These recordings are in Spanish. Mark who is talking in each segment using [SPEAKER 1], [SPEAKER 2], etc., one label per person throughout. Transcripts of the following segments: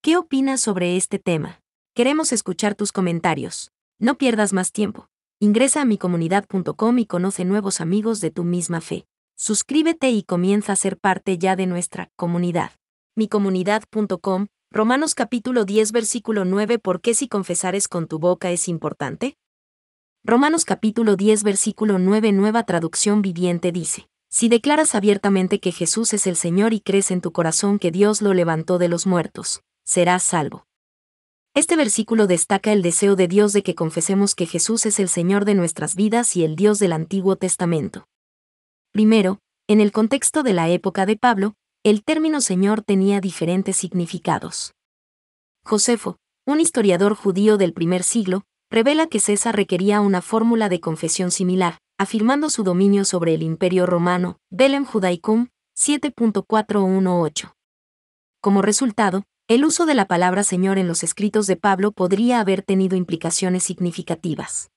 [SPEAKER 1] ¿Qué opinas sobre este tema? Queremos escuchar tus comentarios. No pierdas más tiempo. Ingresa a micomunidad.com y conoce nuevos amigos de tu misma fe. Suscríbete y comienza a ser parte ya de nuestra comunidad. Micomunidad.com, Romanos capítulo 10 versículo 9. ¿Por qué si confesares con tu boca es importante? Romanos capítulo 10 versículo 9, Nueva Traducción Viviente dice: si declaras abiertamente que Jesús es el Señor y crees en tu corazón que Dios lo levantó de los muertos, serás salvo. Este versículo destaca el deseo de Dios de que confesemos que Jesús es el Señor de nuestras vidas y el Dios del Antiguo Testamento. Primero, en el contexto de la época de Pablo, el término Señor tenía diferentes significados. Josefo, un historiador judío del primer siglo, revela que César requería una fórmula de confesión similar, afirmando su dominio sobre el Imperio Romano, Bellum Judaicum, 7.418. Como resultado, el uso de la palabra Señor en los escritos de Pablo podría haber tenido implicaciones significativas.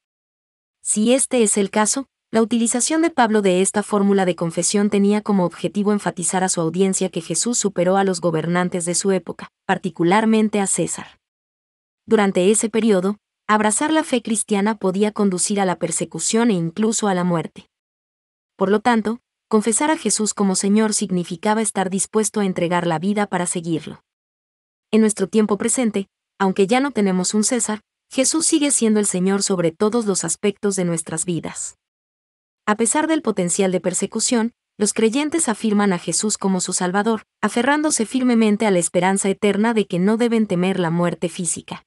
[SPEAKER 1] Si este es el caso, la utilización de Pablo de esta fórmula de confesión tenía como objetivo enfatizar a su audiencia que Jesús superó a los gobernantes de su época, particularmente a César. Durante ese periodo, abrazar la fe cristiana podía conducir a la persecución e incluso a la muerte. Por lo tanto, confesar a Jesús como Señor significaba estar dispuesto a entregar la vida para seguirlo. En nuestro tiempo presente, aunque ya no tenemos un César, Jesús sigue siendo el Señor sobre todos los aspectos de nuestras vidas. A pesar del potencial de persecución, los creyentes afirman a Jesús como su Salvador, aferrándose firmemente a la esperanza eterna de que no deben temer la muerte física.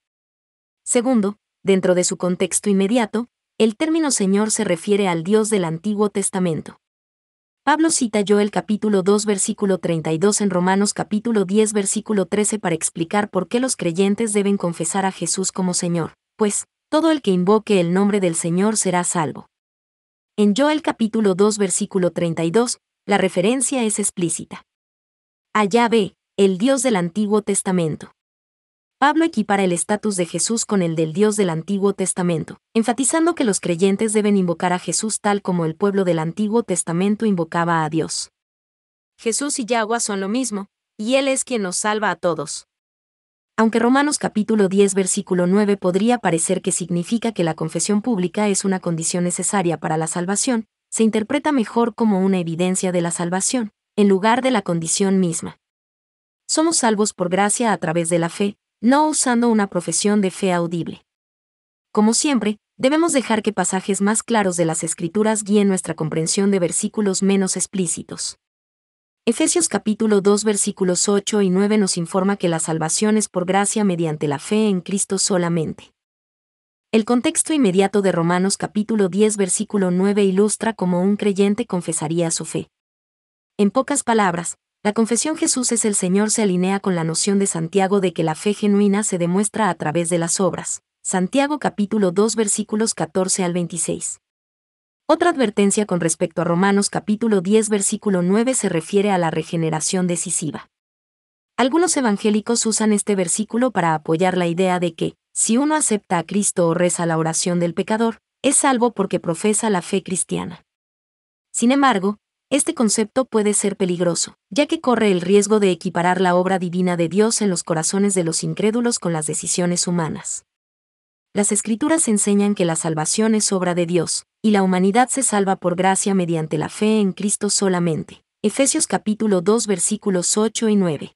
[SPEAKER 1] Segundo, dentro de su contexto inmediato, el término Señor se refiere al Dios del Antiguo Testamento. Pablo cita Joel capítulo 2 versículo 32 en Romanos capítulo 10 versículo 13 para explicar por qué los creyentes deben confesar a Jesús como Señor, pues, todo el que invoque el nombre del Señor será salvo. En Joel capítulo 2 versículo 32, la referencia es explícita. A Yahvé, el Dios del Antiguo Testamento. Pablo equipara el estatus de Jesús con el del Dios del Antiguo Testamento, enfatizando que los creyentes deben invocar a Jesús tal como el pueblo del Antiguo Testamento invocaba a Dios. Jesús y Yahweh son lo mismo, y Él es quien nos salva a todos. Aunque Romanos capítulo 10 versículo 9 podría parecer que significa que la confesión pública es una condición necesaria para la salvación, se interpreta mejor como una evidencia de la salvación, en lugar de la condición misma. Somos salvos por gracia a través de la fe, no usando una profesión de fe audible. Como siempre, debemos dejar que pasajes más claros de las Escrituras guíen nuestra comprensión de versículos menos explícitos. Efesios capítulo 2 versículos 8 y 9 nos informa que la salvación es por gracia mediante la fe en Cristo solamente. El contexto inmediato de Romanos capítulo 10 versículo 9 ilustra cómo un creyente confesaría su fe. En pocas palabras, la confesión Jesús es el Señor se alinea con la noción de Santiago de que la fe genuina se demuestra a través de las obras. Santiago capítulo 2 versículos 14 al 26. Otra advertencia con respecto a Romanos capítulo 10 versículo 9 se refiere a la regeneración decisiva. Algunos evangélicos usan este versículo para apoyar la idea de que, si uno acepta a Cristo o reza la oración del pecador, es salvo porque profesa la fe cristiana. Sin embargo, este concepto puede ser peligroso, ya que corre el riesgo de equiparar la obra divina de Dios en los corazones de los incrédulos con las decisiones humanas. Las Escrituras enseñan que la salvación es obra de Dios, y la humanidad se salva por gracia mediante la fe en Cristo solamente. Efesios capítulo 2 versículos 8 y 9.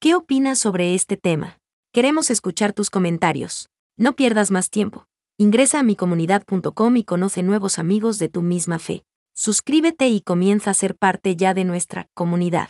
[SPEAKER 1] ¿Qué opinas sobre este tema? Queremos escuchar tus comentarios. No pierdas más tiempo. Ingresa a micomunidad.com y conoce nuevos amigos de tu misma fe. Suscríbete y comienza a ser parte ya de nuestra comunidad.